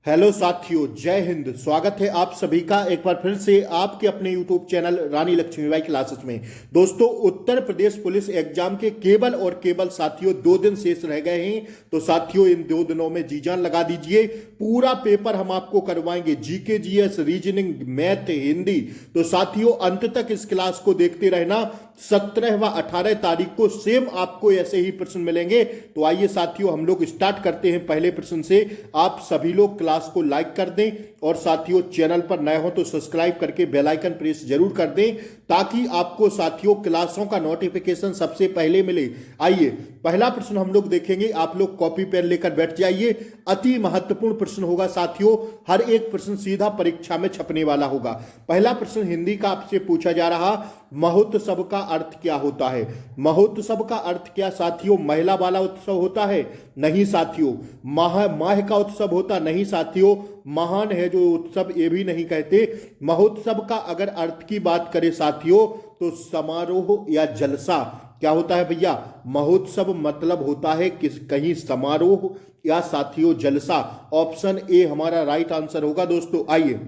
Hello साथियों, जय हिंद। स्वागत है आप सभी का एक बार फिर से आपके अपने यूट्यूब चैनल रानी लक्ष्मीबाई क्लासेस में। दोस्तों, उत्तर प्रदेश पुलिस एग्जाम के केवल और केवल साथियों 2 दिन शेष रह गए हैं। तो साथियों, इन 2 दिनों में जी जान लगा दीजिए। पूरा पेपर हम आपको करवाएंगे, GK, GS, reasoning, math, Hindi. तो साथियों, अंत तक इस क्लास को देखते रहना। 17 व 18 तारीख को सेम आपको ऐसे ही प्रश्न मिलेंगे। तो आइए साथियों, हम लोग स्टार्ट करते हैं पहले प्रश्न से। आप सभी लोग क्लास को लाइक कर दें और साथियों, चैनल पर नए हो तो सब्सक्राइब करके बेल आइकन प्रेस जरूर कर दें, ताकि आपको साथियों क्लासों का नोटिफिकेशन सबसे पहले मिले। आइए, पहला प्रश्न हम लोग देखेंगे। आप लोग कॉपी पेन लेकर बैठ जाइए। अति महत्वपूर्ण प्रश्न होगा साथियों, हर एक प्रश्न सीधा परीक्षा में छपने वाला होगा। पहला प्रश्न हिंदी का आपसे पूछा जा रहा, महोत्सव का अर्थ क्या होता है? महोत्सव का अर्थ क्या साथियों? महिला वाला उत्सव होता है? नहीं साथियों। माह का उत्सव होता? नहीं साथियों। महान है जो उत्सव, ये भी नहीं कहते। महोत्सव का अगर अर्थ की बात करें साथियों, तो समारोह या जलसा। क्या होता है भैया? महोत्सव मतलब होता है कहीं समारोह या साथियों जलसा। ऑप्शन ए हमारा राइट आंसर होगा दोस्तों। आइए,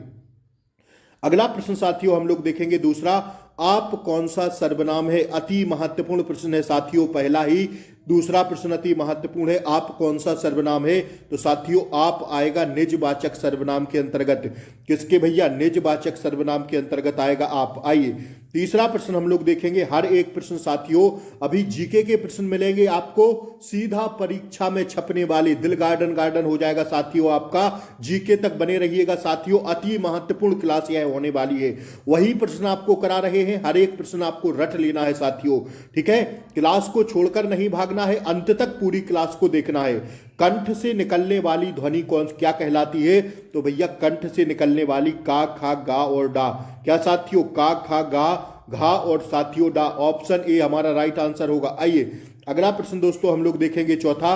अगला प्रश्न साथियों हम लोग देखेंगे दूसरा। आप कौन सा सर्वनाम है? अति महत्वपूर्ण प्रश्न है साथियों, पहला ही। दूसरा प्रश्न अति महत्वपूर्ण है, आप कौन सा सर्वनाम है? तो साथियों, आप आएगा निजवाचक सर्वनाम के अंतर्गत। किसके भैया? निजवाचक सर्वनाम के अंतर्गत आएगा आप। आइए, तीसरा प्रश्न हम लोग देखेंगे। हर एक प्रश्न साथियों, अभी जीके के प्रश्न मिलेंगे आपको सीधा परीक्षा में छपने वाले। दिल गार्डन गार्डन हो जाएगा साथियों आपका। जीके तक बने रहिएगा साथियों, अति महत्वपूर्ण क्लास यह होने वाली है। वही प्रश्न आपको करा रहे हैं, हर एक प्रश्न आपको रट लेना है साथियों, ठीक है। क्लास को छोड़कर नहीं भागना है, अंत तक पूरी क्लास को देखना है। कंठ से निकलने वाली ध्वनि कौन क्या कहलाती है? तो भैया, कंठ से निकलने वाली का, खा, गा और डा। क्या साथियों? का, खा, गा, घा और साथियों डा। ऑप्शन ए हमारा राइट आंसर होगा। आइए, अगला प्रश्न दोस्तों हम लोग देखेंगे चौथा।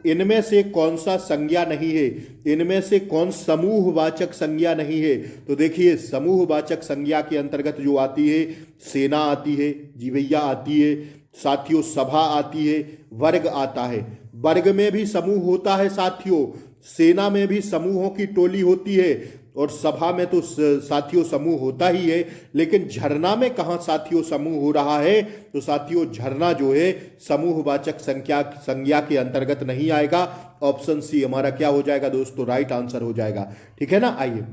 इनमें से कौन सा संज्ञा नहीं है? इनमें से कौन समूहवाचक संज्ञा नहीं है? तो देखिए, समूहवाचक संज्ञा के अंतर्गत जो आती है, सेना आती है, जी भैया आती है साथियों, सभा आती है, वर्ग आता है। वर्ग में भी समूह होता है साथियों, सेना में भी समूहों की टोली होती है, और सभा में तो साथियों समूह होता ही है। लेकिन झरना में कहां साथियों समूह हो रहा है? तो साथियों, झरना जो है समूहवाचक संज्ञा के अंतर्गत नहीं आएगा। ऑप्शन सी हमारा क्या हो जाएगा दोस्तों? राइट आंसर हो जाएगा, ठीक है ना। आइए,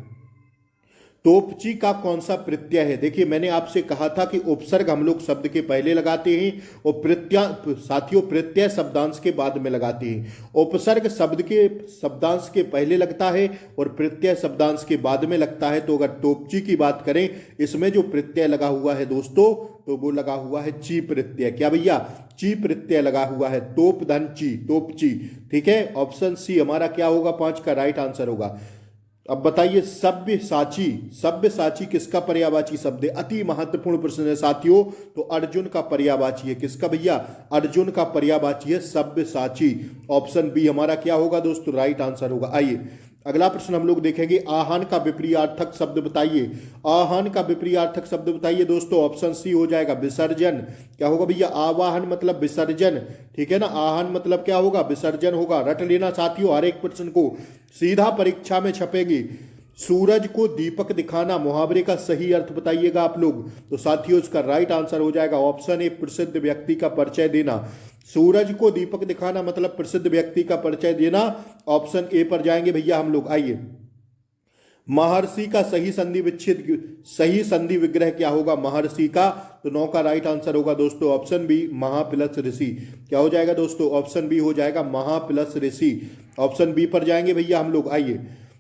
तोपची का कौन सा प्रत्यय है? देखिए, मैंने आपसे कहा था कि उपसर्ग हम लोग शब्द के पहले लगाते हैं और प्रत्यय साथियों प्रत्यय शब्दांश के बाद में लगाते हैं। उपसर्ग शब्द के शब्दांश के पहले लगता है और प्रत्यय शब्दांश के बाद में लगता है। तो अगर तोपची की बात करें, इसमें जो प्रत्यय लगा हुआ है दोस्तों, तो वो लगा हुआ है ची प्रत्यय। क्या भैया? ची प्रत्यय लगा हुआ है। तोप धन ची, तोपची, ठीक है। ऑप्शन सी हमारा क्या होगा? 5 का राइट आंसर होगा। अब बताइए, सब्यसाची। सब्यसाची किसका पर्यायवाची शब्द है? अति महत्वपूर्ण प्रश्न है साथियों। तो अर्जुन का पर्यायवाची है। किसका भैया? अर्जुन का पर्यायवाची है सब्यसाची। ऑप्शन बी हमारा क्या होगा दोस्तों? राइट आंसर होगा। आइए, अगला प्रश्न हम लोग देखेंगे। आहान का विपरीतार्थक शब्द बताइए। आहान का विपरीतार्थक शब्द बताइए दोस्तों। ऑप्शन सी हो जाएगा विसर्जन। क्या होगा भैया? आवाहन मतलब विसर्जन, ठीक है ना। आहान मतलब क्या होगा? विसर्जन होगा। रट लेना साथियों, हर एक प्रश्न को सीधा परीक्षा में छपेगी। सूरज को दीपक दिखाना, मुहावरे का सही अर्थ बताइएगा आप लोग। तो साथियों, इसका राइट आंसर हो जाएगा ऑप्शन ए, प्रसिद्ध व्यक्ति का परिचय देना। सूरज को दीपक दिखाना मतलब प्रसिद्ध व्यक्ति का परिचय देना। ऑप्शन ए पर जाएंगे भैया हम लोग। आइए, महर्षि का सही संधि विच्छेद, सही संधि विग्रह क्या होगा महर्षि का? तो 9 का राइट आंसर होगा दोस्तों ऑप्शन बी, महा प्लस ऋषि। क्या हो जाएगा दोस्तों? ऑप्शन बी हो जाएगा महा प्लस ऋषि। ऑप्शन बी पर जाएंगे भैया हम लोग। आइए,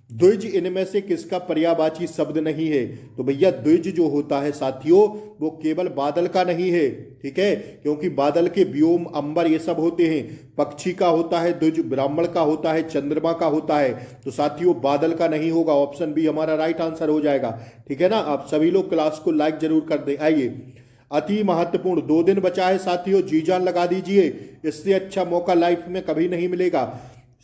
द्विज इनमें से किसका पर्यायवाची शब्द नहीं है? तो भैया, द्विज जो होता है साथियों, वो केवल बादल का नहीं है, ठीक है, क्योंकि बादल के व्योम, अंबर, ये सब होते हैं। पक्षी का होता है द्विज, ब्राह्मण का होता है, चंद्रमा का होता है। तो साथियों, बादल का नहीं होगा। ऑप्शन बी हमारा राइट आंसर हो जाएगा, ठीक है ना। आप सभी लोग क्लास को लाइक जरूर कर दें। आइए, अति महत्वपूर्ण 2 दिन बचा है साथियों, जी जान लगा दीजिए। इससे अच्छा मौका लाइफ में कभी नहीं मिलेगा।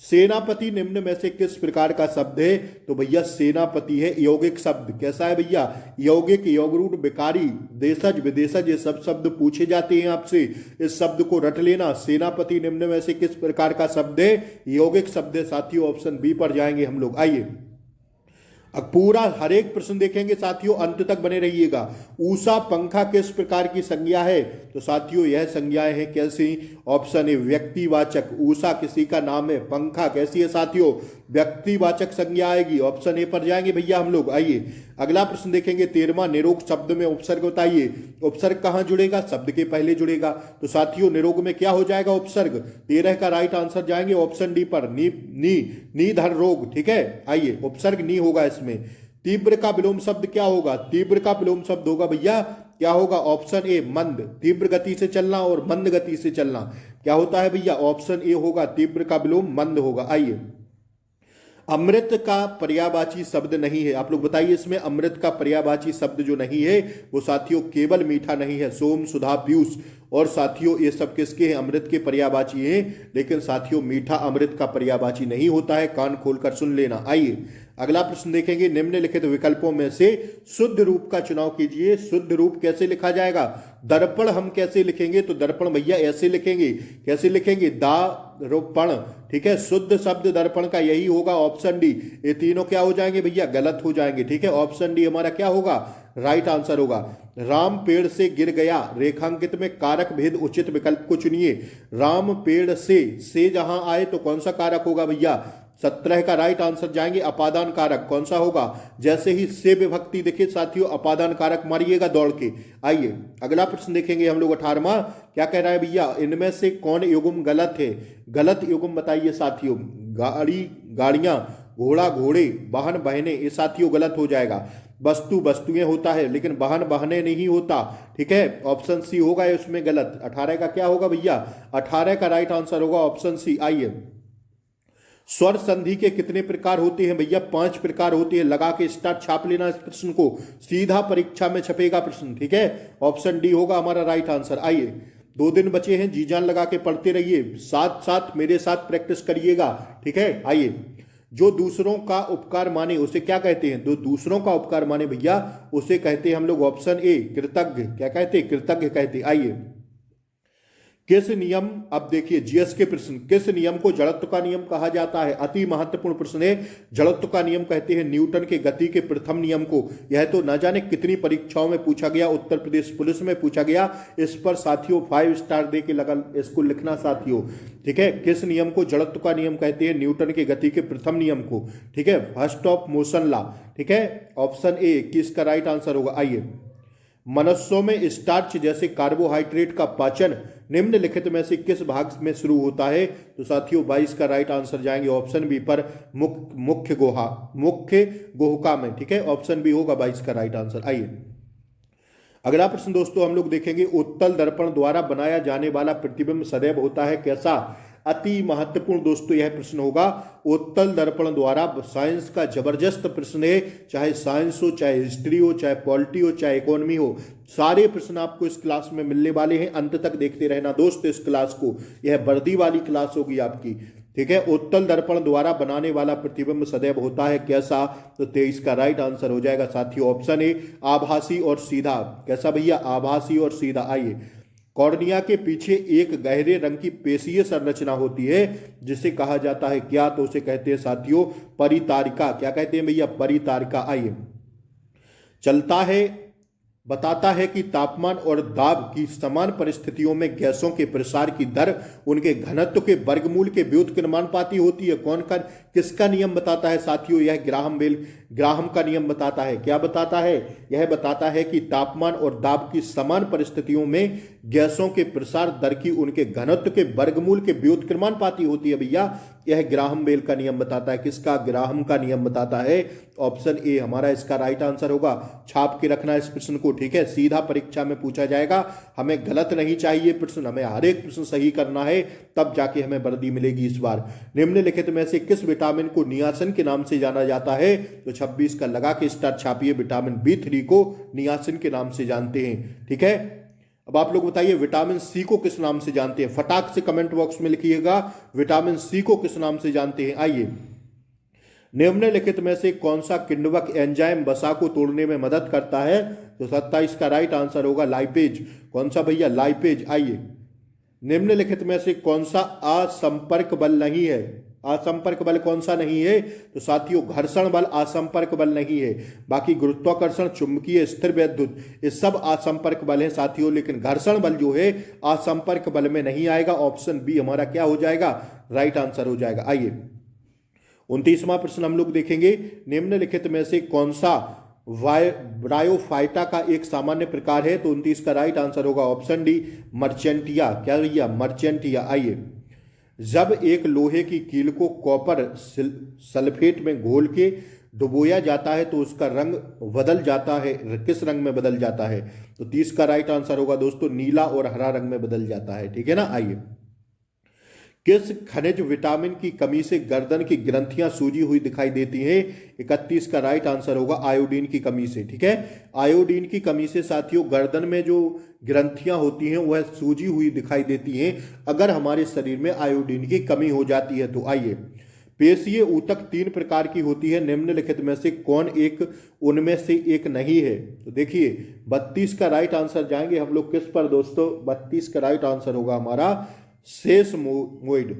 सेनापति निम्न में से किस प्रकार का शब्द है? तो भैया सेनापति है यौगिक शब्द। कैसा है भैया? यौगिक, यौगरूढ़, विकारी, देशज, विदेशज, ये सब शब्द पूछे जाते हैं आपसे। इस शब्द को रट लेना। सेनापति निम्न में से किस प्रकार का शब्द है? यौगिक शब्द है साथियों। ऑप्शन बी पर जाएंगे हम लोग। आइए अब पूरा हर एक प्रश्न देखेंगे साथियों, अंत तक बने रहिएगा। ऊषा पंखा किस प्रकार की संज्ञा है? तो साथियों यह संज्ञाएं हैं कैसी? Option A व्यक्तिवाचक। ऊषा किसी का नाम है, पंखा कैसी है साथियों? व्यक्तिवाचक संज्ञा आएगी। ऑप्शन ए पर जाएंगे भैया हम लोग। आइए अगला प्रश्न देखेंगे 13वां, निरोग शब्द में उपसर्ग बताइए। उपसर्ग कहां जुड़ेगा? शब्द के पहले जुड़ेगा। तो साथियों निरोग में क्या हो जाएगा? उपसर्ग। 13 का राइट आंसर जाएंगे ऑप्शन डी पर, नी धर रोग। ठीक है, आइए उपसर्ग नी होगा इसमें। तीव्र का विलोम शब्द क्या होगा? तीव्र का विलोम शब्द होगा भैया, क्या होगा? ऑप्शन ए मंद। तीव्र गति से चलना और मंद गति से चलना क्या होता है भैया? ऑप्शन ए होगा, तीव्र का विलोम मंद होगा। आइए अमृत का पर्यायवाची शब्द नहीं है। आप लोग बताइए इसमें अमृत का पर्यायवाची शब्द जो नहीं है वो साथियों केवल मीठा नहीं है। सोम, सुधा, पीयूष और साथियों ये सब किसके हैं? अमृत के पर्यायवाची हैं। लेकिन साथियों मीठा अमृत का पर्यायवाची नहीं होता है। कान खोलकर सुन लेना। आइए अगला प्रश्न देखेंगे, निम्नलिखित विकल्पों में से शुद्ध रूप का चुनाव कीजिए। शुद्ध रूप कैसे लिखा जाएगा? दर्पण हम कैसे लिखेंगे? तो दर्पण भैया ऐसे लिखेंगे। कैसे लिखेंगे? दारोपण। ठीक है, शुद्ध शब्द दर्पण का यही होगा। Option D. ये तीनों क्या हो जाएंगे भैया? गलत हो जाएंगे। ठीक है, ऑप्शन डी हमारा क्या होगा? राइट आंसर होगा। राम पेड़ से गिर गया, रेखांकित में कारक भेद उचित विकल्प को चुनिए। राम पेड़ से जहां आए तो कौन सा कारक होगा भैया? 17 का राइट आंसर जाएंगे अपादान कारक। कौन सा होगा? जैसे ही से विभक्ति देखिए साथियों, अपादान कारक मारिएगा दौड़ के। आइए अगला प्रश्न देखेंगे हम लोग 18वां। क्या कह रहा है भैया? इनमें से कौन युग्म गलत है? गलत युग्म बताइए साथियों। गाड़ी, गाड़ियां, घोड़ा, घोड़े, वाहन, बहने, ये साथियों गलत हो जाएगा। वस्तु, वस्तुएं होता है लेकिन वाहन, वाहने नहीं होता। ठीक है, ऑप्शन सी होगा उसमें गलत। 18 का क्या होगा भैया? 18 का राइट आंसर होगा ऑप्शन सी। आइए स्वर संधि के कितने प्रकार होते हैं भैया? 5 प्रकार होते हैं। लगा के स्टार्ट छाप लेना इस प्रश्न को, सीधा परीक्षा में छपेगा प्रश्न। ठीक है, ऑप्शन डी होगा हमारा राइट आंसर। आइए 2 दिन बचे हैं, जी जान लगा के पढ़ते रहिए, साथ साथ मेरे साथ प्रैक्टिस करिएगा। ठीक है, आइए जो दूसरों का उपकार माने उसे क्या कहते हैं? जो दूसरों का उपकार माने भैया उसे कहते हैं हम लोग ऑप्शन ए कृतज्ञ। क्या कहते हैं? कृतज्ञ कहते। आइए किस नियम, अब देखिए जीएस के प्रश्न, किस नियम को जड़त्व का नियम कहा जाता है? अति महत्वपूर्ण प्रश्न है। जड़त्व का नियम कहते हैं न्यूटन के गति के प्रथम नियम को। यह तो न जाने कितनी परीक्षाओं में पूछा गया, उत्तर प्रदेश पुलिस में पूछा गया। इस पर साथियों 5 स्टार दे के लगा इसको लिखना साथियों। ठीक है, किस नियम को जड़त्व का नियम कहते हैं? न्यूटन के गति के प्रथम नियम को। ठीक है, फर्स्ट ऑफ मोशन लॉ। ठीक है, ऑप्शन ए किसका राइट आंसर होगा? आइए मनुष्यों में स्टार्च जैसे कार्बोहाइड्रेट का पाचन निम्नलिखित में से किस भाग में शुरू होता है? तो साथियों 22 का राइट आंसर जाएंगे ऑप्शन बी पर, मुख्य गुहिका में। ठीक है, ऑप्शन बी होगा 22 का राइट आंसर। आइए अगला प्रश्न दोस्तों हम लोग देखेंगे, उत्तल दर्पण द्वारा बनाया जाने वाला प्रतिबिंब सदैव होता है कैसा? अति महत्वपूर्ण दोस्तों यह प्रश्न होगा। उत्तल दर्पण द्वारा, साइंस का जबरदस्त प्रश्न है, चाहे साइंस हो, चाहे हिस्ट्री हो, चाहे पॉलिटी हो, चाहे इकोनॉमी हो, सारे प्रश्न आपको इस क्लास में मिलने वाले हैं। अंत तक देखते रहना दोस्त इस क्लास को, यह वर्दी वाली क्लास होगी आपकी। ठीक है, उत्तल दर्पण द्वारा बनाने वाला प्रतिबिंब सदैव होता है कैसा? तो 23 का राइट आंसर हो जाएगा साथियों ऑप्शन ए आभासी और सीधा। कैसा भैया? आभासी और सीधा। आइए कॉर्निया के पीछे एक गहरे रंग की पेशीय संरचना होती है जिसे कहा जाता है क्या? तो उसे कहते हैं साथियों परितारिका। क्या कहते हैं भैया? परितारिका। आइए चलता है, बताता है कि तापमान और दाब की समान परिस्थितियों में गैसों के प्रसार की दर उनके घनत्व के वर्गमूल के व्युत्क्रमानुपाती होती है। कौन का, किसका नियम बताता है साथियों? यह ग्राहम का नियम बताता है। क्या बताता है? यह बताता है कि तापमान और दाब की समान परिस्थितियों में गैसों के प्रसार दर की उनके घनत्व के वर्गमूल के व्युत्क्रमानुपाती होती है भैया। यह ग्राहम बेल का नियम बताता है। किसका? ग्राहम का नियम बताता है। ऑप्शन ए हमारा इसका राइट आंसर होगा। छाप के रखना इस प्रश्न को। ठीक है, सीधा परीक्षा में पूछा जाएगा। हमें गलत नहीं चाहिए प्रश्न, हमें हर एक प्रश्न सही करना है, तब जाके हमें वर्दी मिलेगी इस बार। निम्नलिखित में से किस विटामिन को नियासिन के नाम से जाना जाता है? तो 26 का लगा के स्टार छापिए। विटामिन B3 को नियासिन के नाम से जानते हैं। ठीक है, अब आप लोग बताइए विटामिन सी को किस नाम से जानते हैं, फटाक से कमेंट बॉक्स में लिखिएगा विटामिन सी को किस नाम से जानते हैं। आइए, निम्नलिखित में से कौन सा किण्वक एंजाइम वसा को तोड़ने में मदद करता है, तो 27 का राइट आंसर होगा लाइपेज। कौन सा भैया, लाइपेज। आइए, निम्नलिखित में से कौन सा असंपर्क बल नहीं है, असंपर्क बल कौन सा नहीं है, तो साथियों घर्षण बल असंपर्क बल नहीं है। बाकी गुरुत्वाकर्षण, चुंबकीय, स्थिर वैद्युत, ये सब असंपर्क बल है साथियों, लेकिन घर्षण बल जो है असंपर्क बल में नहीं आएगा। ऑप्शन बी हमारा क्या हो जाएगा, राइट आंसर हो जाएगा। आइए, 29वां प्रश्न हम लोग देखेंगे, निम्नलिखित में से कौन सा ब्रायोफाइटा का एक सामान्य प्रकार है, तो 29 का राइट आंसर होगा ऑप्शन डी, मर्चेंटिया। क्या भैया, मर्चेंटिया। आइए, जब एक लोहे की कील को कॉपर सल्फेट में घोल के डुबोया जाता है तो उसका रंग बदल जाता है, किस रंग में बदल जाता है, तो 30 का राइट आंसर होगा दोस्तों, नीला और हरा रंग में बदल जाता है। ठीक है ना। आइए, किस खनिज विटामिन की कमी से गर्दन की ग्रंथियां सूजी हुई दिखाई देती हैं, 31 का राइट आंसर होगा आयोडीन की कमी से। ठीक है, आयोडीन की कमी से साथियों गर्दन में जो ग्रंथियां होती हैं वह सूजी हुई दिखाई देती हैं अगर हमारे शरीर में आयोडीन की कमी हो जाती है। तो आइए, पेशीय ऊतक 3 प्रकार की होती है, निम्नलिखित में से कौन एक उनमें से एक नहीं है, तो देखिए 32 का राइट आंसर जाएंगे हम लोग किस पर दोस्तों, 32 का राइट आंसर होगा हमारा सेसमोइड।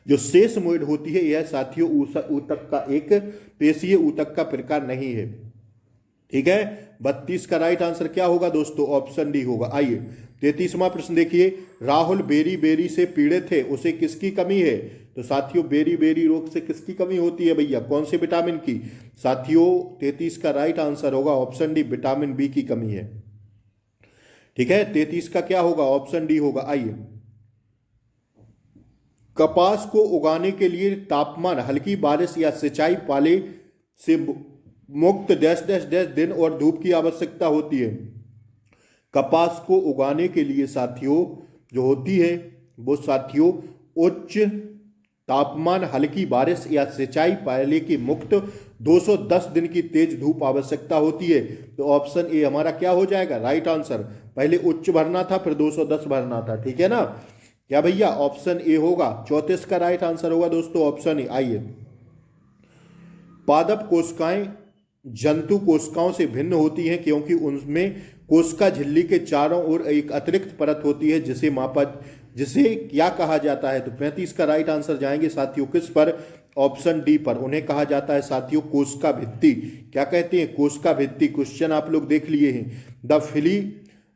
जो सेसमोइड होती है यह साथियों ऊतक का एक पेशीय ऊतक का प्रकार नहीं है। ठीक है, 32 का राइट आंसर क्या होगा दोस्तों, ऑप्शन डी होगा। आइए, 33वां प्रश्न देखिए, राहुल बेरी बेरी से पीड़ित थे, उसे किसकी कमी है, तो साथियों बेरी बेरी रोग से किसकी कमी होती है भैया, कौन से विटामिन की, साथियों 33 का राइट आंसर होगा ऑप्शन डी, विटामिन बी की कमी है। ठीक है, 33 का क्या होगा, ऑप्शन डी होगा। आइए, कपास को उगाने के लिए तापमान, हल्की बारिश या सिंचाई पाले से मुक्त डैश डैश डैश दिन और धूप की आवश्यकता होती है। कपास को उगाने के लिए साथियों जो होती है वो साथियों उच्च तापमान, हल्की बारिश या सिंचाई पाले की मुक्त 210 दिन की तेज धूप आवश्यकता होती है। तो ऑप्शन ए हमारा क्या हो जाएगा, राइट आंसर। पहले उच्च भरना था फिर 210 भरना था। ठीक है ना, क्या भैया, ऑप्शन ए होगा। 34 का राइट आंसर होगा दोस्तों ऑप्शन ए। आइए, पादप कोशिकाएं जंतु कोशिकाओं से भिन्न होती हैं क्योंकि उनमें कोशिका झिल्ली के चारों ओर एक अतिरिक्त परत होती है जिसे क्या कहा जाता है, तो 35 का राइट आंसर जाएंगे साथियों किस पर, ऑप्शन डी पर। उन्हें कहा जाता है साथियों कोशिका भित्ति। क्या कहते हैं, कोशिका भित्ति। क्वेश्चन आप लोग देख लिए हैं।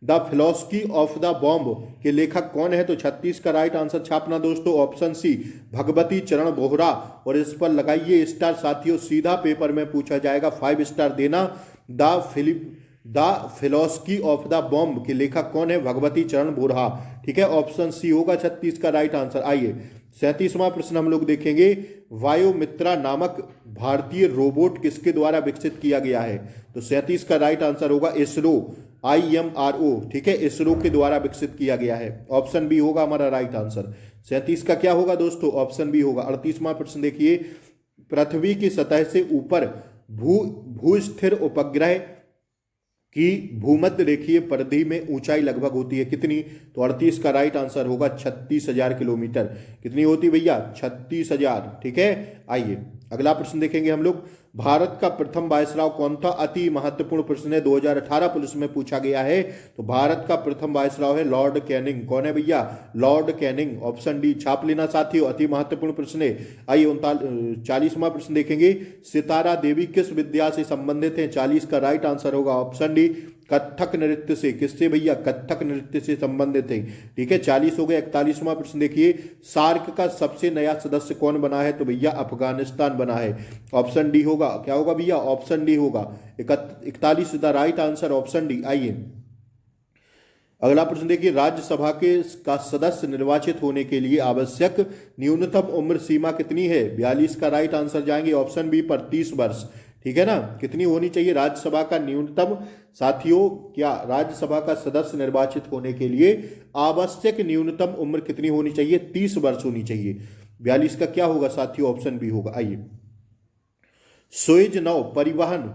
The philosophy of the bomb के लेखक कौन है, तो 36 का राइट आंसर छापना दोस्तों ऑप्शन सी, भगवती चरण बोहरा। और इस पर लगाइए स्टार साथियों, सीधा पेपर में पूछा जाएगा, 5 स्टार देना। The philosophy of the bomb के लेखक कौन है, भगवती चरण बोहरा। ठीक है, ऑप्शन सी होगा 36 का राइट आंसर। आइए, 37वां प्रश्न हम लोग देखेंगे, वायुमित्रा नामक भारतीय रोबोट किसके द्वारा विकसित किया गया है, तो 37 का राइट आंसर होगा इसरो, IMRO। ठीक है, इसरो के द्वारा विकसित किया गया है। ऑप्शन बी होगा हमारा राइट आंसर। 37 का क्या होगा दोस्तों, ऑप्शन बी होगा। 38वां प्रश्न देखिए, पृथ्वी की सतह से ऊपर भूस्थिर उपग्रह की भूमध्य रेखीय परिधि में ऊंचाई लगभग होती है कितनी, तो 38 का राइट आंसर होगा 36,000 किलोमीटर। कितनी होती भैया, 36,000। ठीक है, आइए अगला प्रश्न देखेंगे हम लोग, भारत का प्रथम वायसराय कौन था, अति महत्वपूर्ण प्रश्न है, 2018 पुलिस में पूछा गया है। तो भारत का प्रथम वायसराय है लॉर्ड कैनिंग। कौन है भैया, लॉर्ड कैनिंग। ऑप्शन डी छाप लेना साथियों, अति महत्वपूर्ण प्रश्न है। आइए 40वां प्रश्न देखेंगे, सितारा देवी किस विद्या से संबंधित है, 40 का राइट आंसर होगा ऑप्शन डी, कथक नृत्य से। किससे भैया, कथक नृत्य से संबंधित है। ठीक है, 40 हो गए। 41वां प्रश्न देखिए, सार्क का सबसे नया सदस्य कौन बना है, तो भैया अफगानिस्तान बना है। ऑप्शन डी होगा। क्या होगा भैया, ऑप्शन डी होगा। 41 the right answer, option D. आइए अगला प्रश्न देखिए, राज्यसभा का सदस्य निर्वाचित होने के लिए आवश्यक न्यूनतम उम्र सीमा कितनी है, 42 का राइट आंसर जाएंगे ऑप्शन बी पर, 30 वर्ष। ठीक है ना, कितनी होनी चाहिए राज्यसभा का न्यूनतम साथियों, क्या राज्यसभा का सदस्य निर्वाचित होने के लिए आवश्यक न्यूनतम उम्र कितनी होनी चाहिए, 30 वर्ष होनी चाहिए। 42 का क्या होगा साथियों, ऑप्शन बी होगा। आइए, सुएज नौ परिवहन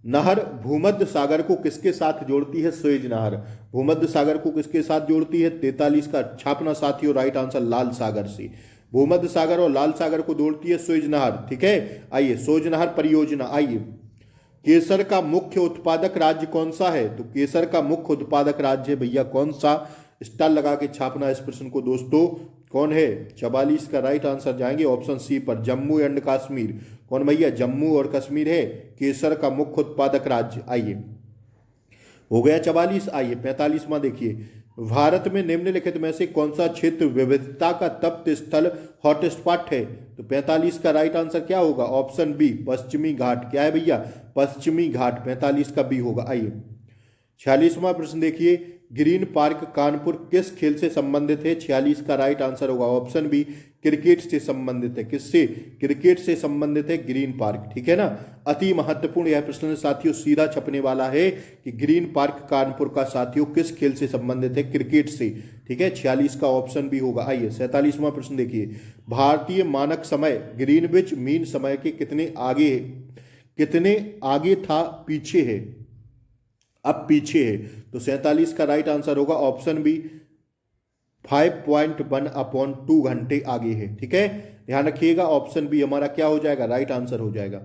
नहर भूमध्य सागर को किसके साथ जोड़ती है? सुएज नहर भूमध्य सागर को किसके साथ जोड़ती है? 43 का छापना साथियों, राइट आंसर लाल सागर से। भूमध्य सागर और लाल सागर को जोड़ती है सुएज नहर। ठीक है, आइए सुएज नहर परियोजना। आइए, केसर का मुख्य उत्पादक राज्य कौन सा है? तो केसर का मुख्य उत्पादक राज्य भैया कौन सा? स्टार लगा के छापना इस प्रश्न को दोस्तों। कौन है? 44 का राइट आंसर जाएंगे ऑप्शन सी पर, जम्मू एंड कश्मीर। कौन भैया? जम्मू और कश्मीर है केसर का मुख्य उत्पादक राज्य। आइए, हो गया 44। आइए 45वां देखिए, भारत में निम्नलिखित में से कौन सा क्षेत्र विविधता का तप्त स्थल हॉटस्पॉट है? तो 45 का राइट आंसर क्या होगा? ऑप्शन बी पश्चिमी घाट। क्या है भैया? पश्चिमी घाट। 45 का बी होगा। आइए 46वां प्रश्न देखिए, ग्रीन पार्क कानपुर किस खेल से संबंधित है? 46 का राइट आंसर होगा ऑप्शन बी क्रिकेट से संबंधित है। किससे? क्रिकेट से संबंधित है ग्रीन पार्क। ठीक है ना, अति महत्वपूर्ण यह प्रश्न साथियों सीधा छपने वाला है कि ग्रीन पार्क कानपुर का साथियों किस खेल से संबंधित है? क्रिकेट से। ठीक है, 46 का ऑप्शन बी होगा। आइए 47वां प्रश्न देखिए, भारतीय मानक समय ग्रीनविच मीन समय के कितने आगे था पीछे है? अब पीछे है। तो 47 का राइट आंसर होगा ऑप्शन बी 5.1/2 घंटे आगे है। ठीक है, ध्यान रखिएगा ऑप्शन बी हमारा क्या हो जाएगा? राइट आंसर हो जाएगा।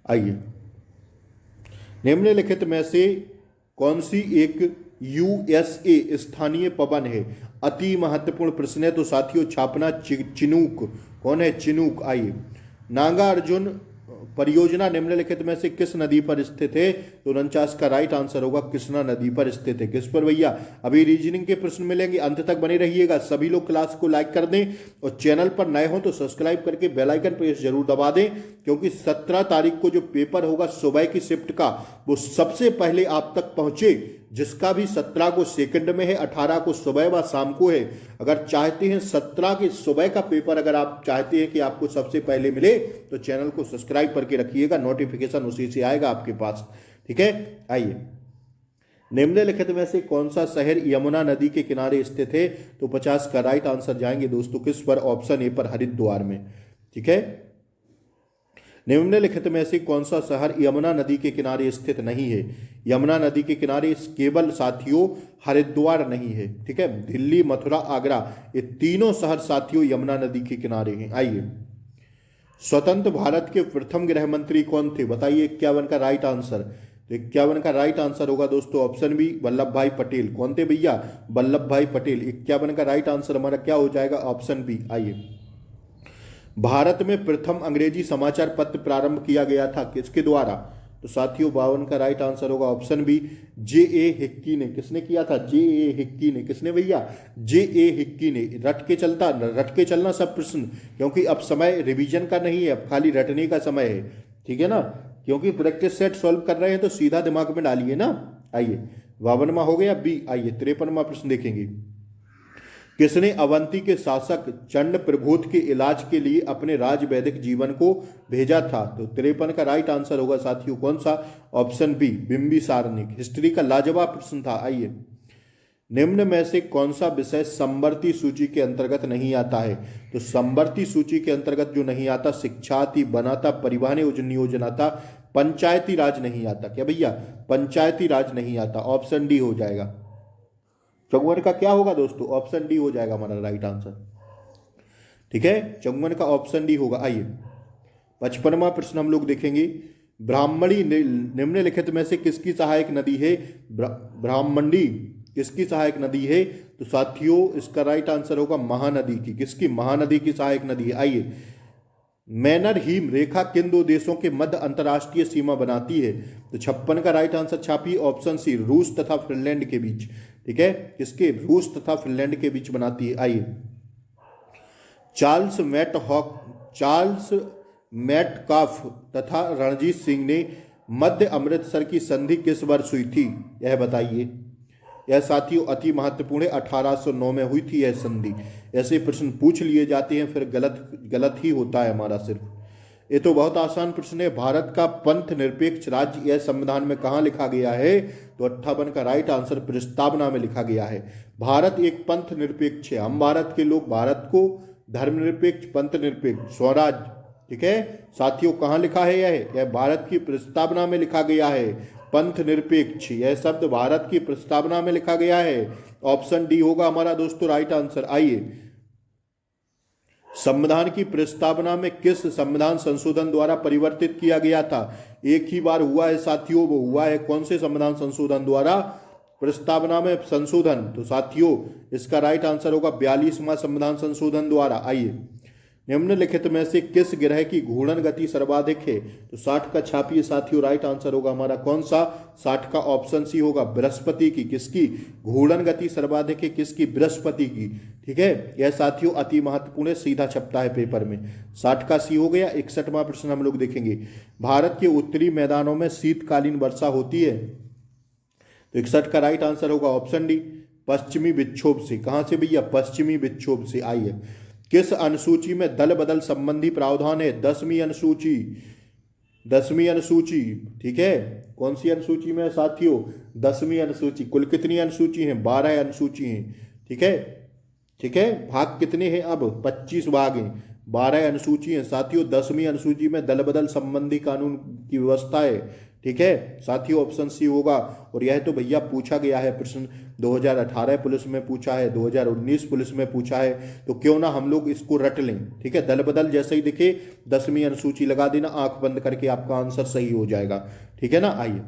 आइए, निम्नलिखित में से कौन सी एक यूएसए स्थानीय पवन है? अति महत्वपूर्ण प्रश्न है तो साथियों छापना चिनूक। कौन है? चिनूक। आइए, नागार्जुन परियोजना निम्नलिखित में से किस नदी पर स्थित है? तो 49 का राइट आंसर होगा कृष्णा नदी पर स्थित है। किस पर भैया? अभी रीजनिंग के प्रश्न मिलेंगे, अंत तक बने रहिएगा। सभी लोग क्लास को लाइक कर दें और चैनल पर नए हो तो सब्सक्राइब करके बेल आइकन प्रेस जरूर दबा दें, क्योंकि 17 तारीख को जो पेपर होगा सुबह की शिफ्ट का, वो सबसे पहले आप तक पहुंचे। जिसका भी 17 को सेकंड में है, 18 को सुबह व शाम को है। अगर चाहते हैं 17 के सुबह का पेपर अगर आप चाहते हैं कि आपको सबसे पहले मिले तो चैनल को सब्सक्राइब करके रखिएगा, नोटिफिकेशन उसी से आएगा आपके पास। ठीक है, आइए, निम्नलिखित में से कौन सा शहर यमुना नदी के किनारे स्थित है? तो 50 का राइट आंसर जाएंगे दोस्तों किस पर? ऑप्शन ए पर, हरिद्वार में। ठीक है, निम्नलिखित में से कौन सा शहर यमुना नदी के किनारे स्थित नहीं है? यमुना नदी के किनारे केवल साथियों हरिद्वार नहीं है। ठीक है, दिल्ली, मथुरा, आगरा, ये तीनों शहर साथियों यमुना नदी के किनारे हैं। आइए, स्वतंत्र भारत के प्रथम गृह मंत्री कौन थे? बताइए 51 का राइट आंसर। तो 51 का राइट आंसर होगा दोस्तों ऑप्शन बी वल्लभ भाई पटेल। कौन थे भैया? वल्लभ भाई पटेल। 51 का राइट आंसर हमारा क्या हो जाएगा? Option B. आइए, भारत में प्रथम अंग्रेजी समाचार पत्र प्रारंभ किया गया था किसके द्वारा? तो साथियों 52 का राइट आंसर होगा ऑप्शन बी J.A. हिक्की ने। किसने किया था? J.A. हिक्की ने। किसने भैया? J.A. हिक्की ने। रट के चलना सब प्रश्न, क्योंकि अब समय रिवीजन का नहीं है, अब खाली रटने का समय है। ठीक है ना, क्योंकि प्रैक्टिस सेट सॉल्व कर रहे हैं तो सीधा दिमाग में डालिए ना। आइए 52वां हो गया बी। आइए 53वां प्रश्न देखेंगे, किसने अवंती के शासक चंड प्रबोध के इलाज के लिए अपने राज वैदिक जीवन को भेजा था? तो 53 का राइट आंसर होगा साथियों कौन सा? ऑप्शन बी बिंबिसार ने। हिस्ट्री का लाजवाब प्रश्न था। आइए, निम्न में से कौन सा विषय संवर्ती सूची के अंतर्गत नहीं आता है? तो संवर्ती सूची के अंतर्गत जो नहीं आता, शिक्षाति, बनाता, परिवहन नियोजन आता, पंचायती राज नहीं आता। क्या भैया? पंचायती राज नहीं आता। ऑप्शन डी हो जाएगा। 54 का क्या होगा दोस्तों? ऑप्शन डी हो जाएगा हमारा राइट आंसर। ठीक है, 54 का ऑप्शन डी होगा। आइए 55वां प्रश्न हम लोग देखेंगे, ब्राह्मणी निम्नलिखित में से किसकी सहायक नदी है? ब्राह्मणी किसकी सहायक नदी है? तो साथियों इसका राइट आंसर होगा महानदी की। किसकी? महानदी की सहायक नदी है। आइए, मैनर हिम रेखा किन दो देशों के मध्य अंतरराष्ट्रीय सीमा बनाती है? तो 56 का राइट आंसर छापिए ऑप्शन सी रूस तथा फिनलैंड के बीच। ठीक है, किसके? रूस तथा फिनलैंड के बीच बनाती है। आइए, चार्ल्स मैटकाफ तथा रणजीत सिंह ने मध्य अमृतसर की संधि किस वर्ष हुई थी? यह बताइए। यह साथियों अति महत्वपूर्ण है, 1809 में हुई थी यह संधि। ऐसे प्रश्न पूछ लिए जाते हैं फिर गलत ही होता है हमारा सिर्फ। ये तो बहुत आसान प्रश्न है, भारत का पंथ निरपेक्ष राज्य यह संविधान में कहाँ लिखा गया है? तो 58 का राइट आंसर प्रस्तावना में लिखा गया है। भारत एक पंथ निरपेक्ष है, हम भारत के लोग भारत को धर्मनिरपेक्ष, पंथ निरपेक्ष, स्वराज ठीक है साथियों, कहाँ लिखा है यह भारत की प्रस्तावना में लिखा गया है। पंथ निरपेक्ष, यह शब्द भारत की प्रस्तावना में लिखा गया है। ऑप्शन डी होगा हमारा दोस्तों राइट आंसर। आइए, संविधान की प्रस्तावना में किस संविधान संशोधन द्वारा परिवर्तित किया गया था? एक ही बार हुआ है साथियों, वो हुआ है कौन से संविधान संशोधन द्वारा? प्रस्तावना में संशोधन, तो साथियों इसका राइट आंसर होगा 42वां संविधान संशोधन द्वारा। आइए, निम्नलिखित में से किस ग्रह की घूर्णन गति सर्वाधिक है? तो 60 का छापिए साथियों, राइट आंसर होगा हमारा कौन सा? 60 का ऑप्शन सी होगा बृहस्पति की। किसकी घूर्णन गति सर्वाधिक है? किसकी? बृहस्पति की। ठीक है, यह साथियों अति महत्वपूर्ण है, सीधा छपता है पेपर में। 60 का सी हो गया। 61वां प्रश्न हम लोग देखेंगे, भारत के उत्तरी मैदानों में शीतकालीन वर्षा होती है? तो 61 का राइट आंसर होगा ऑप्शन डी, पश्चिमी विक्षोभ से। कहां से भैया? पश्चिमी विक्षोभ से। आइए, किस अनुसूची में दल बदल संबंधी प्रावधान है? 10वीं अनुसूची। 10वीं अनुसूची, ठीक है, कौन सी अनुसूची में साथियों? 10वीं अनुसूची। कुल कितनी अनुसूची हैं? 12 अनुसूची हैं। ठीक है, ठीक है, भाग कितने हैं अब? 25 भाग हैं, 12 अनुसूची हैं साथियों। 10वीं अनुसूची में दल बदल संबंधी कानून की व्यवस्था है। ठीक है साथियों, ऑप्शन सी होगा। और यह तो भैया पूछा गया है प्रश्न, 2018 पुलिस में पूछा है, 2019 पुलिस में पूछा है, तो क्यों ना हम लोग इसको रट लें। ठीक है, दल बदल जैसे ही दिखे 10वीं अनुसूची लगा देना, आंख बंद करके आपका आंसर सही हो जाएगा। ठीक है ना। आइए,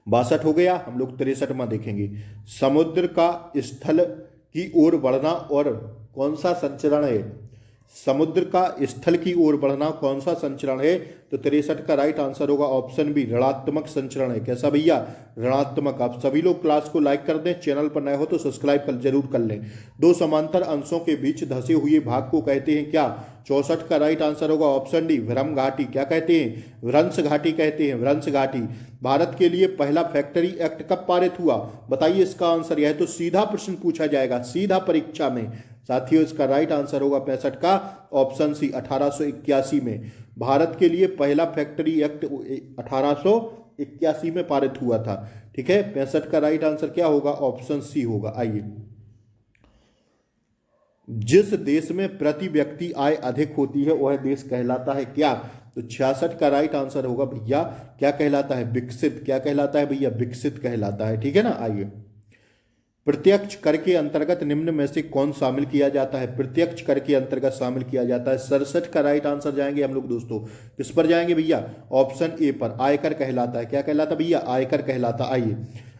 62 हो गया, हम लोग 63वां देखेंगे, समुद्र का स्थल की ओर बढ़ना और कौन सा संचरण है? समुद्र का स्थल की ओर बढ़ना कौन सा संचरण है? तो 63 का राइट आंसर होगा ऑप्शन बी, ऋणात्मक संचरण है। कैसा भैया? ऋणात्मक। आप सभी लोग क्लास को लाइक कर दें, चैनल पर नए हो तो सब्सक्राइब कर जरूर कर लें। दो समांतर अंशों के बीच धंसे हुए भाग को कहते हैं क्या? 64 का राइट आंसर होगा ऑप्शन डी, भ्रम घाटी। क्या कहते हैं? व्रंश घाटी कहते हैं, व्रंश घाटी। भारत के लिए पहला फैक्ट्री एक्ट कब पारित हुआ? बताइए इसका आंसर। यह तो सीधा प्रश्न पूछा जाएगा, सीधा परीक्षा में साथियों। इसका राइट आंसर होगा 65 का ऑप्शन सी, 1881 में। भारत के लिए पहला फैक्ट्री एक्ट 1881 में पारित हुआ था। ठीक है, 65 का राइट आंसर क्या होगा? ऑप्शन सी होगा। आइए, जिस देश में प्रति व्यक्ति आय अधिक होती है वह देश कहलाता है क्या? तो 66 का राइट आंसर होगा भैया, क्या कहलाता है? विकसित। क्या कहलाता है भैया? विकसित कहलाता है। ठीक है ना। आइए, प्रत्यक्ष कर के अंतर्गत निम्न में से कौन शामिल किया जाता है? प्रत्यक्ष कर के अंतर्गत शामिल किया जाता है। 67 का राइट आंसर जाएंगे हम लोग दोस्तों, किस पर जाएंगे भैया? ऑप्शन ए पर, आयकर कहलाता है। क्या कहलाता भैया? आयकर कहलाता। आइए,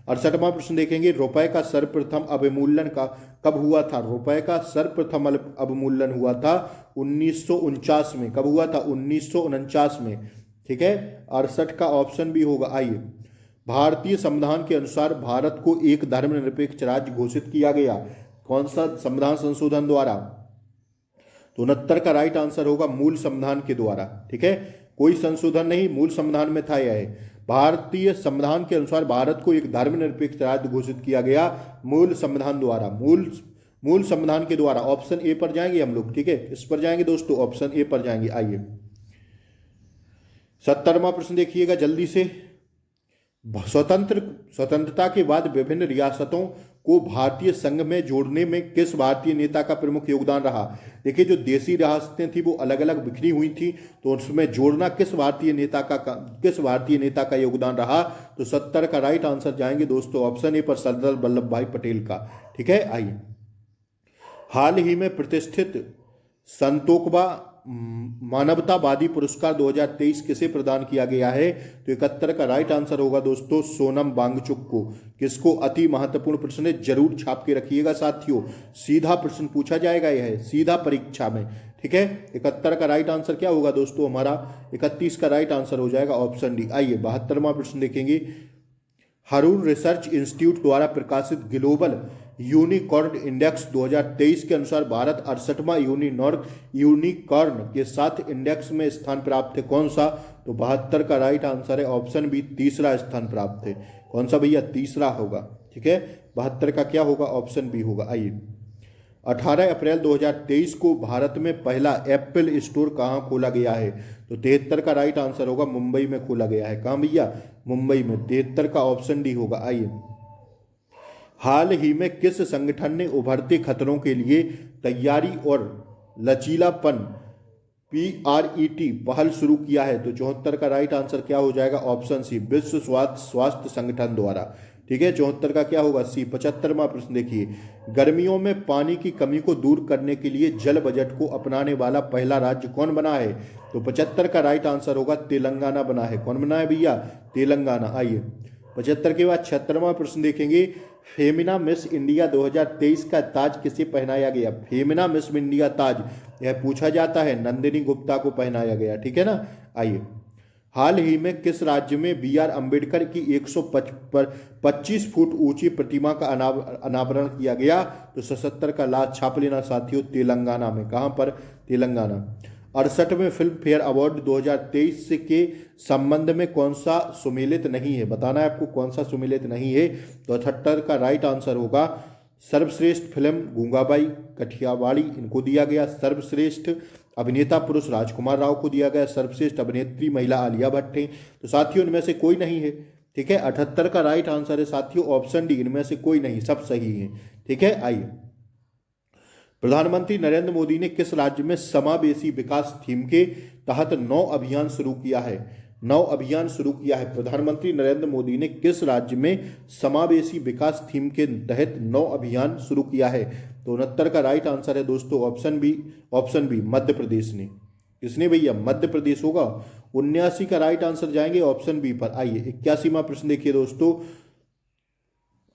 68वां प्रश्न देखेंगे, रुपए का सर्वप्रथम अवमूल्यन का कब हुआ था? रुपए का सर्वप्रथम अवमूल्यन हुआ था 1949 में। कब हुआ था? 1949 में। ठीक है, 68 का ऑप्शन भी होगा। आइए, भारतीय संविधान के अनुसार भारत को एक धर्मनिरपेक्ष राज्य घोषित किया गया कौन सा संविधान संशोधन द्वारा? तो 69 का राइट आंसर होगा मूल संविधान के द्वारा। ठीक है, कोई संशोधन नहीं, मूल संविधान में था। यह भारतीय संविधान के अनुसार भारत को एक धर्मनिरपेक्ष राज्य घोषित किया गया मूल संविधान द्वारा, मूल संविधान के द्वारा। ऑप्शन ए पर जाएंगे हम लोग। ठीक है, इस पर जाएंगे दोस्तों, ऑप्शन ए पर जाएंगे। आइए, 70वां प्रश्न देखिएगा जल्दी से, स्वतंत्रता के बाद विभिन्न रियासतों को भारतीय संघ में जोड़ने में किस भारतीय नेता का प्रमुख योगदान रहा? देखिए, जो देशी रियासतें थी वो अलग अलग बिखरी हुई थी, तो उसमें जोड़ना किस भारतीय नेता का योगदान रहा? तो 70 का राइट आंसर जाएंगे दोस्तों ऑप्शन ए पर, सरदार वल्लभ भाई पटेल का। ठीक है, आइए, हाल ही में प्रतिष्ठित संतोकबा मानवतावादी पुरस्कार 2023 किसे प्रदान किया गया है? तो 71 का राइट आंसर होगा दोस्तों सोनम वांगचुक को। किसको? अति महत्वपूर्ण प्रश्न है, जरूर छाप के रखिएगा साथियों, सीधा प्रश्न पूछा जाएगा यह है, सीधा परीक्षा में। ठीक है, 71 का राइट आंसर क्या होगा दोस्तों हमारा? 31 का राइट आंसर हो जाएगा ऑप्शन डी। आइए, 72वां प्रश्न देखेंगे, हरून रिसर्च इंस्टीट्यूट द्वारा प्रकाशित ग्लोबल यूनिकॉर्न इंडेक्स 2023 के अनुसार भारत 68वां यूनिकॉर्न के साथ इंडेक्स में स्थान प्राप्त है कौन सा? तो 72 का राइट आंसर है ऑप्शन बी, तीसरा स्थान प्राप्त है। कौन सा भैया? तीसरा होगा। ठीक है, 72 का क्या होगा? ऑप्शन बी होगा। आइए, 18 अप्रैल 2023 को भारत में पहला एप्पल स्टोर कहाँ खोला गया है? तो 73 का राइट आंसर होगा मुंबई में खोला गया है। कहाँ भैया? मुंबई में। 73 का ऑप्शन डी होगा। आइए, हाल ही में किस संगठन ने उभरते खतरों के लिए तैयारी और लचीलापन PRET पहल शुरू किया है? तो 74 का राइट आंसर क्या हो जाएगा? ऑप्शन सी, विश्व स्वास्थ्य संगठन द्वारा। ठीक है, 74 का क्या होगा? सी। 75वां प्रश्न देखिए, गर्मियों में पानी की कमी को दूर करने के लिए जल बजट को अपनाने वाला पहला राज्य कौन बना है? तो 75 का राइट आंसर होगा तेलंगाना बना है। कौन बना है भैया? तेलंगाना। आइए 75 के बाद 76वां प्रश्न देखेंगे, फेमिना मिस इंडिया 2023 का ताज किसे पहनाया गया? फेमिना मिस इंडिया ताज यह पूछा जाता है, नंदिनी गुप्ता को पहनाया गया। ठीक है ना। आइए, हाल ही में किस राज्य में BR अम्बेडकर की 125 फुट ऊंची प्रतिमा का अनावरण किया गया? तो 77 का लास्ट छाप लेना साथियों, तेलंगाना में। कहां पर? तेलंगाना। 68वें फिल्म फेयर अवार्ड 2023 के संबंध में कौन सा सुमेलित नहीं है? बताना है आपको कौन सा सुमेलित नहीं है। तो 78 का राइट आंसर होगा सर्वश्रेष्ठ फिल्म गूंगाबाई कठियावाड़ी, इनको दिया गया। सर्वश्रेष्ठ अभिनेता पुरुष राजकुमार राव को दिया गया। सर्वश्रेष्ठ अभिनेत्री महिला आलिया भट्ट है। तो साथियों इनमें से कोई नहीं है। ठीक है, 78 का राइट आंसर है साथियों ऑप्शन डी, इनमें से कोई नहीं, सब सही है। ठीक है। आइए, प्रधानमंत्री नरेंद्र मोदी ने किस राज्य में समावेशी विकास थीम के तहत 9 अभियान शुरू किया है? 9 अभियान शुरू किया है। प्रधानमंत्री नरेंद्र मोदी ने किस राज्य में समावेशी विकास थीम के तहत 9 अभियान शुरू किया है? तो 69 का राइट आंसर है दोस्तों option B. Option B, Madhya Pradesh ने। किसने भैया? मध्य प्रदेश होगा। 79 का राइट आंसर जाएंगे ऑप्शन बी पर। आइए 81वां प्रश्न देखिए दोस्तों,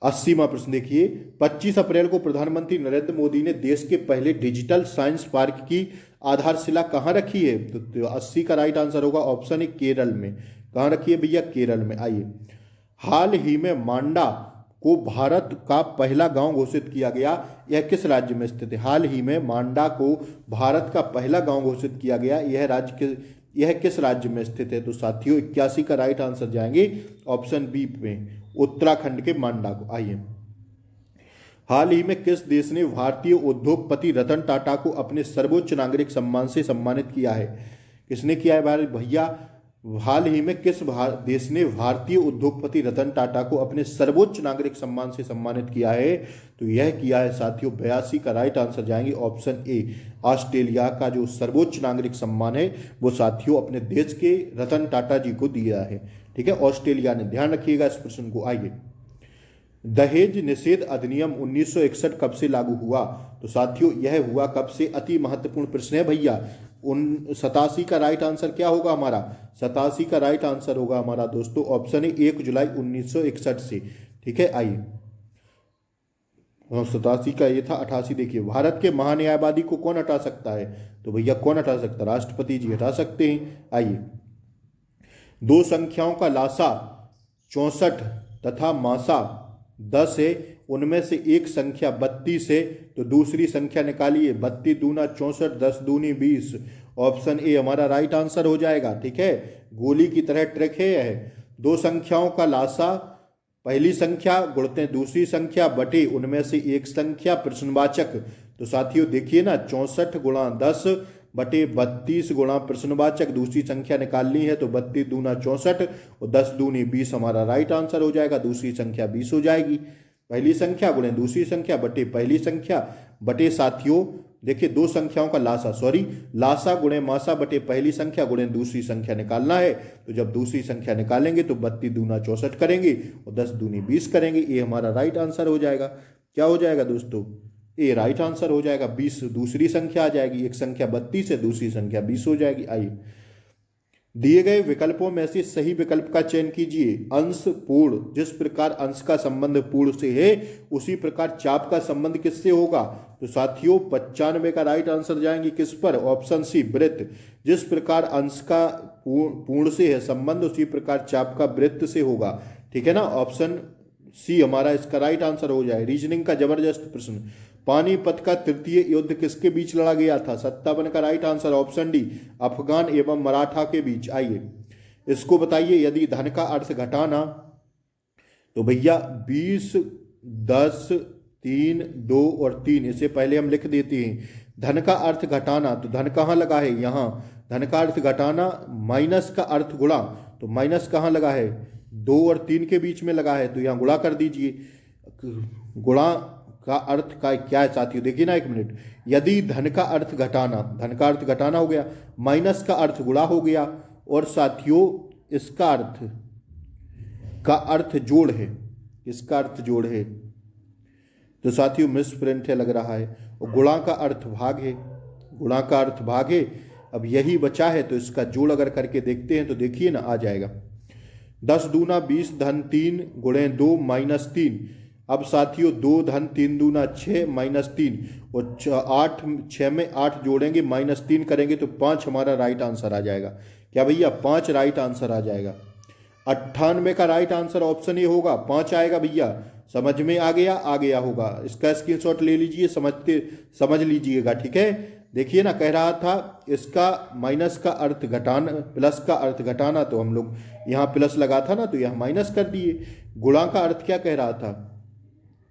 80वां प्रश्न देखिए, 25 अप्रैल को प्रधानमंत्री नरेंद्र मोदी ने देश के पहले डिजिटल साइंस पार्क की आधारशिला कहां रखी है? तो 80 का राइट आंसर होगा ऑप्शन ए, केरल में। कहां रखी है भैया? केरल में। आइए, हाल ही में मांडा को भारत का पहला गांव घोषित किया गया, यह किस राज्य में स्थित है? हाल ही में मांडा को भारत का पहला गांव घोषित किया गया, यह किस राज्य में स्थित है? तो साथियों 81 का राइट आंसर जाएंगे ऑप्शन बी में, उत्तराखंड के मांडा को। आइए, हाल ही में किस देश ने भारतीय उद्योगपति रतन टाटा को अपने सर्वोच्च नागरिक सम्मान से सम्मानित किया है? किसने किया है भाई भैया? हाल ही में किस देश ने भारतीय उद्योगपति रतन टाटा को अपने सर्वोच्च नागरिक सम्मान से सम्मानित किया है? तो यह किया है साथियों, 82 का राइट आंसर जाएंगे ऑप्शन ए, ऑस्ट्रेलिया का जो सर्वोच्च नागरिक सम्मान है वो साथियों अपने देश के रतन टाटा जी को दिया है। ठीक है, ऑस्ट्रेलिया ने। ध्यान रखिएगा इस प्रश्न को। आइए, दहेज निषेध अधिनियम 1961 कब से लागू हुआ? तो साथियों यह हुआ कब से? अति महत्वपूर्ण प्रश्न है भैया। 87 का राइट आंसर क्या होगा हमारा? 87 का राइट आंसर होगा हमारा दोस्तों ऑप्शन है 1 जुलाई 1961 से। ठीक है। आइए, 87 का ये था। 88 देखिए, भारत के महान्यायवादी को कौन हटा सकता है? तो भैया कौन हटा सकता है? राष्ट्रपति जी हटा सकते हैं। आइए, दो संख्याओं का लासा 64 तथा मासा 10 है, उनमें से एक संख्या 32 है, तो दूसरी संख्या निकालिए। 32 दूना 64, 10 दूनी 20। ऑप्शन ए हमारा राइट आंसर हो जाएगा। ठीक है, गोली की तरह ट्रिक है यह। दो संख्याओं का लासा, पहली संख्या गुणते दूसरी संख्या बटे उनमें से एक संख्या प्रश्नवाचक। तो साथियों देखिए ना, 64 गुणा 10 बटे 32 गुणा प्रश्नवाचक, दूसरी संख्या निकालनी है तो 32 दूना 64 और 10 दूनी 20 हमारा राइट आंसर हो जाएगा। दूसरी संख्या 20 हो जाएगी। पहली संख्या गुणे दूसरी संख्या बटे पहली संख्या बटे साथियों देखिए दो संख्याओं का लासा गुणे मासा बटे पहली संख्या गुणे दूसरी संख्या निकालना है। तो जब दूसरी संख्या निकालेंगे तो 32 दूना 64 करेंगे और 10 दूनी 20 करेंगे। ये हमारा राइट आंसर हो जाएगा। क्या हो जाएगा दोस्तों? ए राइट आंसर हो जाएगा। 20 दूसरी संख्या आ जाएगी, एक संख्या 32 है, दूसरी संख्या 20 हो जाएगी। आइए, दिए गए विकल्पों में से सही विकल्प का चयन कीजिए। अंश पूर्ण, जिस प्रकार अंश का संबंध पूर्ण से है उसी प्रकार चाप का संबंध किससे होगा? तो साथियों 95 का राइट आंसर जाएंगे किस पर? ऑप्शन सी, वृत्त। जिस प्रकार अंश का पूर्ण से है संबंध उसी प्रकार चाप का वृत्त से होगा। ठीक है ना, ऑप्शन सी हमारा इसका राइट आंसर हो जाए। रीजनिंग का जबरदस्त प्रश्न, पानीपत का तृतीय युद्ध किसके बीच लड़ा गया था? 57 का right answer option D, Afghan एवं मराठा के बीच। आइए, इसको बताइए। यदि धन का अर्थ घटाना तो भैया 20, 10, 3, 2 और 3, इसे पहले हम लिख देते हैं। धन का अर्थ घटाना, तो धन कहाँ लगा है? यहाँ। धन का अर्थ घटाना, माइनस का अर्थ गुणा, तो माइनस कहाँ लगा है? 2 और 3 के बीच में लगा है, तो यहाँ गुणा कर दीजिए। गुणा का अर्थ का क्या है साथियों, देखिए ना एक मिनट। यदि धन का अर्थ घटाना, धन का अर्थ घटाना हो गया, माइनस का अर्थ गुणा हो गया, और साथियों इसका अर्थ जोड़ है, इसका अर्थ जोड़ है, तो साथियों मिसप्रिंट है लग रहा है। और गुणा का अर्थ भाग है, गुणा का अर्थ भाग है। अब यही बचा है, तो इसका जोड़ अगर करके देखते हैं तो देखिए ना आ जाएगा 10 दूना 20 धन 3 गुणे 2 माइनस 3। अब साथियों 2 धन 3 दूना 6 माइनस 3, और 8 6 में 8 जोड़ेंगे माइनस 3 करेंगे तो 5 हमारा राइट आंसर आ जाएगा। क्या भैया 5 राइट आंसर आ जाएगा। 98 का राइट आंसर ऑप्शन ए होगा, 5 आएगा भैया। समझ में आ गया होगा। इसका स्क्रीनशॉट ले लीजिए, समझ लीजिएगा, ठीक है। देखिए ना, कह रहा था इसका माइनस का अर्थ घटाना, प्लस का अर्थ घटाना, तो हम लोग यहाँ प्लस लगा था ना, तो यहाँ माइनस कर दिए। गुणा का अर्थ क्या कह रहा था,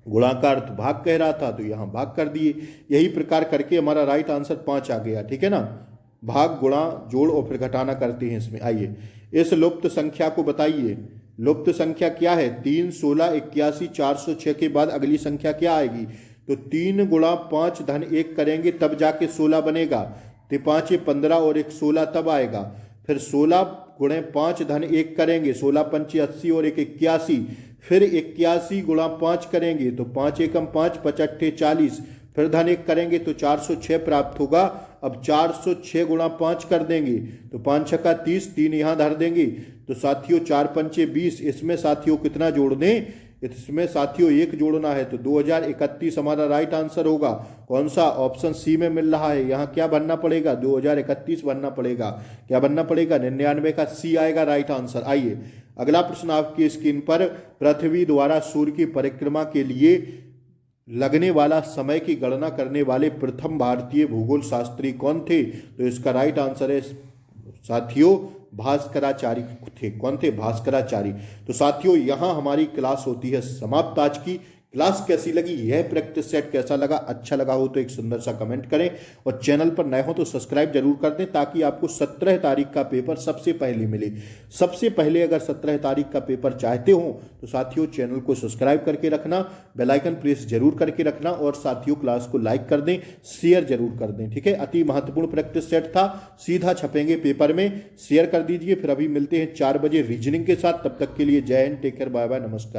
गुणा का अर्थ भाग कह रहा था, तो यहाँ भाग कर दिए। यही प्रकार करके हमारा राइट आंसर 5 आ गया, ठीक है ना। भाग गुणा जोड़ और फिर घटाना करते हैं इसमें। आइए इस लुप्त संख्या को बताइए। लुप्त संख्या क्या है, 3 16 81 406 के बाद अगली संख्या क्या आएगी, तो 3 गुणा 5 धन 1 करेंगे तब जाके 16 बनेगा। तो 5 15 और 1 16 तब आएगा। फिर 16 गुणे 5 धन 1 करेंगे, 16 पंचे 80 और 1 81। फिर 81 गुणा 5 करेंगे तो 5 एकम 5 55 40। फिर धन 1 करेंगे तो 406 प्राप्त होगा। अब 406 गुणा 5 कर देंगे तो 5 छक्का 30, 3 यहाँ धर देंगे तो साथियों 4 पंचे 20। इसमें साथियों कितना जोड़ दें, इसमें साथियों 1 जोड़ना है, तो 2031 हमारा राइट आंसर होगा। कौन सा, ऑप्शन सी में मिल रहा है। यहाँ क्या बनना पड़ेगा, 2031 बनना पड़ेगा। क्या बनना पड़ेगा, 99 का सी आएगा राइट आंसर। आइए अगला प्रश्न आपकी स्क्रीन पर। पृथ्वी द्वारा सूर्य की परिक्रमा के लिए लगने वाला समय की गणना करने वाले प्रथम भारतीय भूगोल शास्त्री कौन थे, तो इसका राइट आंसर है साथियों भास्कराचार्य थे। कौन थे, भास्कराचार्य। तो साथियों यहाँ हमारी क्लास होती है समाप्त। आज की क्लास कैसी लगी, यह प्रैक्टिस सेट कैसा लगा, अच्छा लगा हो तो एक सुंदर सा कमेंट करें, और चैनल पर नए हो तो सब्सक्राइब जरूर कर दें, ताकि आपको 17 तारीख का पेपर सबसे पहले मिले। सबसे पहले अगर 17 तारीख का पेपर चाहते हो तो साथियों चैनल को सब्सक्राइब करके रखना, बेल आइकन प्रेस जरूर करके रखना, और साथियों क्लास को लाइक कर दें, शेयर जरूर कर दें, ठीक है। अति महत्वपूर्ण प्रैक्टिस सेट था, सीधा छपेंगे पेपर में, शेयर कर दीजिए। फिर अभी मिलते हैं 4 बजे रीजनिंग के साथ। तब तक के लिए जय Hind, take care, bye bye, नमस्कार।